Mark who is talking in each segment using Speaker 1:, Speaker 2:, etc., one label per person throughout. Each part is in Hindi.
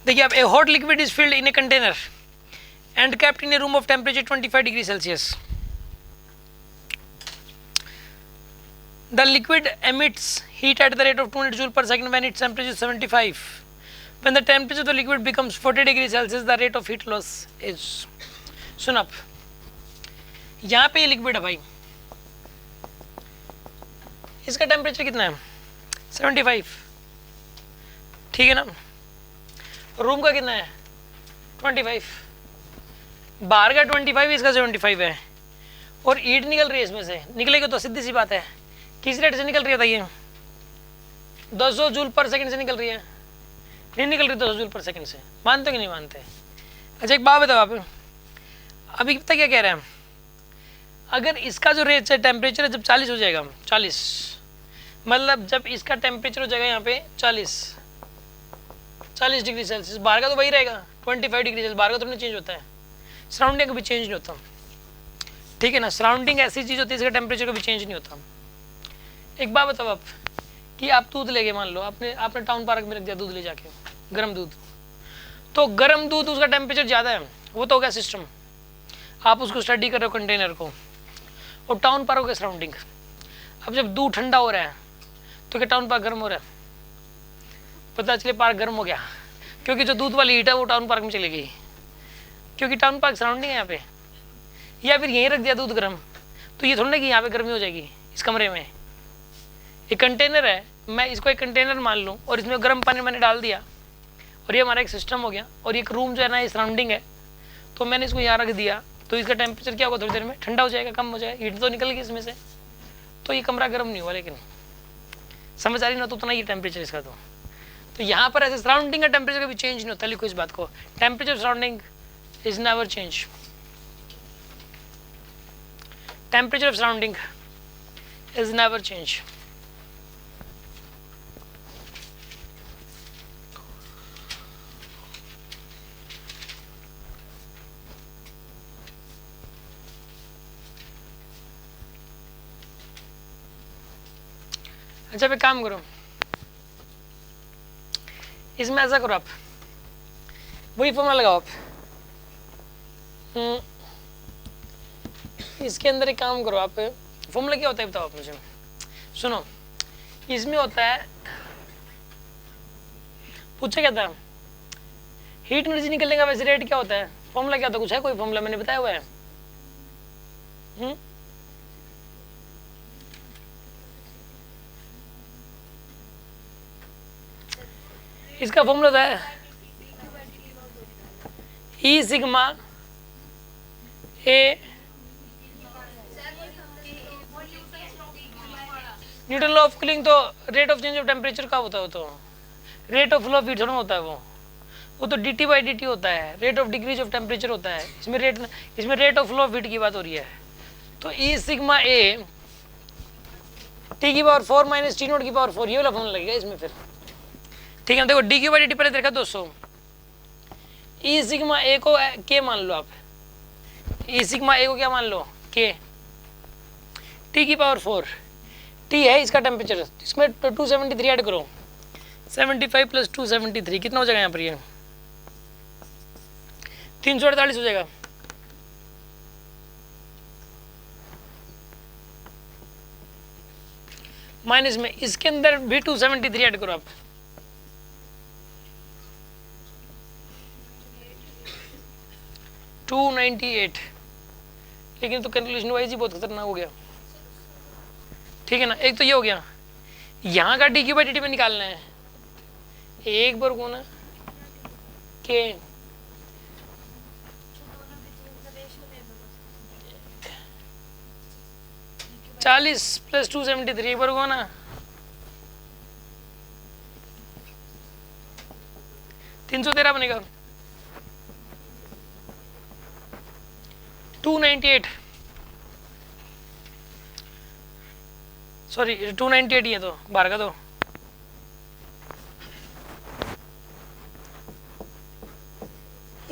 Speaker 1: देखिए आप, ए hot liquid is filled in a container and kept in A room of temperature 25 degree Celsius. The liquid emits heat at the rate of 200 joule per second when its temperature is 75. When the temperature of the liquid becomes 40 degrees Celsius, the rate of heat loss is. सुन आप, यहाँ पे ये लिक्विड है भाई, इसका टेम्परेचर कितना है 75, ठीक है ना. रूम का कितना है 25, बाहर का 25, इसका 75 है, और हीट निकल रही है इसमें से. निकलेगी तो सीधी सी बात है, किस रेट से निकल रही है बताइए. 200 जूल पर सेकंड से निकल रही है. नहीं निकल रही 200 जूल पर सेकंड से. मानते हो कि नहीं मानते. अच्छा एक बात बताओ आप, अभी पता क्या कह रहे हैं, अगर इसका जो रेट है टेम्परेचर जब 40 हो जाएगा, 40 मतलब जब इसका टेम्परेचर हो जाएगा यहाँ पे 40 डिग्री सेल्सियस, बाहर का तो वही रहेगा 25 डिग्री सेल्सियस, बाहर का तो नहीं चेंज होता है, सराउंडिंग कभी चेंज नहीं होता, ठीक है ना. सराउंडिंग ऐसी चीज़ होती है इसका टेम्परेचर कभी चेंज नहीं होता. एक बात बताओ आप, कि आप दूध ले गए, मान लो आपने टाउन पार्क में रख दिया दूध ले जाके, गर्म दूध, तो गर्म दूध उसका टेम्परेचर ज़्यादा है, वो तो हो गया सिस्टम. आप उसको स्टडी कर रहे हो कंटेनर को, और टाउन पार्क के सराउंडिंग. अब जब दूध ठंडा हो रहा है तो क्या टाउन पार्क गर्म हो रहा है, पता चले पार्क गर्म हो गया, क्योंकि जो दूध वाली हीट है वो टाउन पार्क में चली गई, क्योंकि टाउन पार्क सराउंडिंग है यहाँ पे. या फिर यहीं रख दिया दूध गर्म, तो ये थोड़ा ना कि यहाँ पे गर्मी हो जाएगी इस कमरे में. एक कंटेनर है, मैं इसको एक कंटेनर मान लूँ और इसमें गर्म पानी मैंने डाल दिया, और ये हमारा एक सिस्टम हो गया, और एक रूम जो है ना ये सराउंडिंग है, तो मैंने इसको यहाँ रख दिया, तो इसका टेम्परेचर क्या होगा, थोड़ी देर में ठंडा हो जाएगा, कम हो जाएगा, हीट तो निकल गई इसमें से, तो ये कमरा गर्म नहीं हुआ. लेकिन समझ आ रही ना, तो उतना ही टेम्परेचर इसका. तो यहाँ पर ऐसे सराउंडिंग का टेम्परेचर कभी चेंज नहीं होता. लिखो इस बात को, temperature surrounding is never change. Temperature of surrounding is never change. अच्छा, पे काम करो, इसमें ऐसा करो आप, वही फॉर्मूला लगाओ आप. इसके अंदर एक काम करो आप, फॉर्मूला क्या होता है बताओ आप मुझे. सुनो, इसमें होता है, पूछा क्या था, हीट एनर्जी निकलने का वैसे रेट क्या होता है, फॉर्मूला क्या होता है, कुछ है कोई फॉर्मूला मैंने बताया हुआ है. इसका फॉर्मूला होता है E sigma A Newton law of cooling. तो rate of change of temperature का होता है, तो rate of flow of heat थोड़ा होता है, वो तो dt बाई dt होता है, rate of decrease of temperature होता है. इसमें rate of flow of heat की बात हो रही है. तो ई सिग्मा ए टी की पावर 4 माइनस टी नोट की पावर 4, ये वाला फॉर्मूला लगेगा इसमें फिर, ठीक है. देखो डी क्यू बाई डी पहले देखा 200, ई सिग्मा ए को के मान लो आप, ई सिग्मा ए को क्या मान लो के, टी की पावर 4, टी है इसका टेम्परेचर, इसमें 273 ऐड करो, 75 प्लस 273 कितना हो जाएगा यहाँ पर, ये 348 हो जाएगा. माइनस में इसके अंदर भी 273 ऐड करो आप, 298. लेकिन तो कैलकुलेशन वाइज ही बहुत खतरनाक हो गया, ठीक है ना. एक तो ये हो गया, यहाँ का D Q by D T में निकालना है, एक बार को ना के 40 प्लस 273 एक बार को ना 313 बनेगा, 298 सॉरी 298 ही है, तो बाहर का तो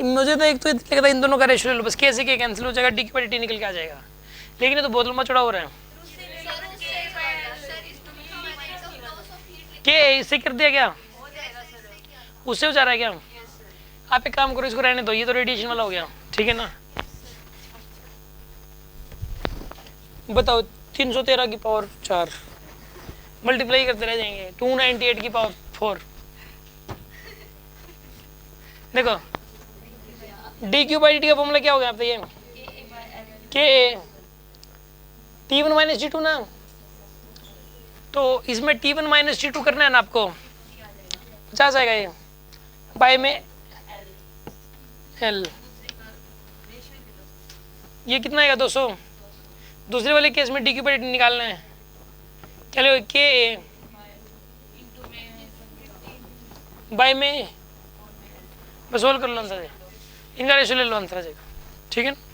Speaker 1: मुझे तो एक तो लगा था इन दोनों का रेशियो ले लो बस, कैसे के कैंसिल हो जाएगा, डी की पावर टी निकल के आ जाएगा. लेकिन ये तो बहुत लंबा चौड़ा हो रहा है. के इससे कर दिया क्या, उससे हो जा रहा है क्या, आप एक काम करो, इसको रहने दो, ये तो रेडिएशन वाला हो गया, ठीक है ना। बताओ 313 की पावर 4 मल्टीप्लाई करते रह जाएंगे, 298 की पावर 4। देखो D Q by D T का फॉर्मूला क्या हो गया आप ये के T1 माइनस T2 ना, तो इसमें T1 माइनस T2 करना है ना आपको, 50 आएगा ये, बाय में L, ये कितना आएगा 200। दूसरे वाले केस में डी क्यू बाई डी निकालना है, क्या लोगे के बाय में, बस सोल्व कर लो आंसर, इनका रेशियो ले लो आंसर आ जाएगा, ठीक है ना।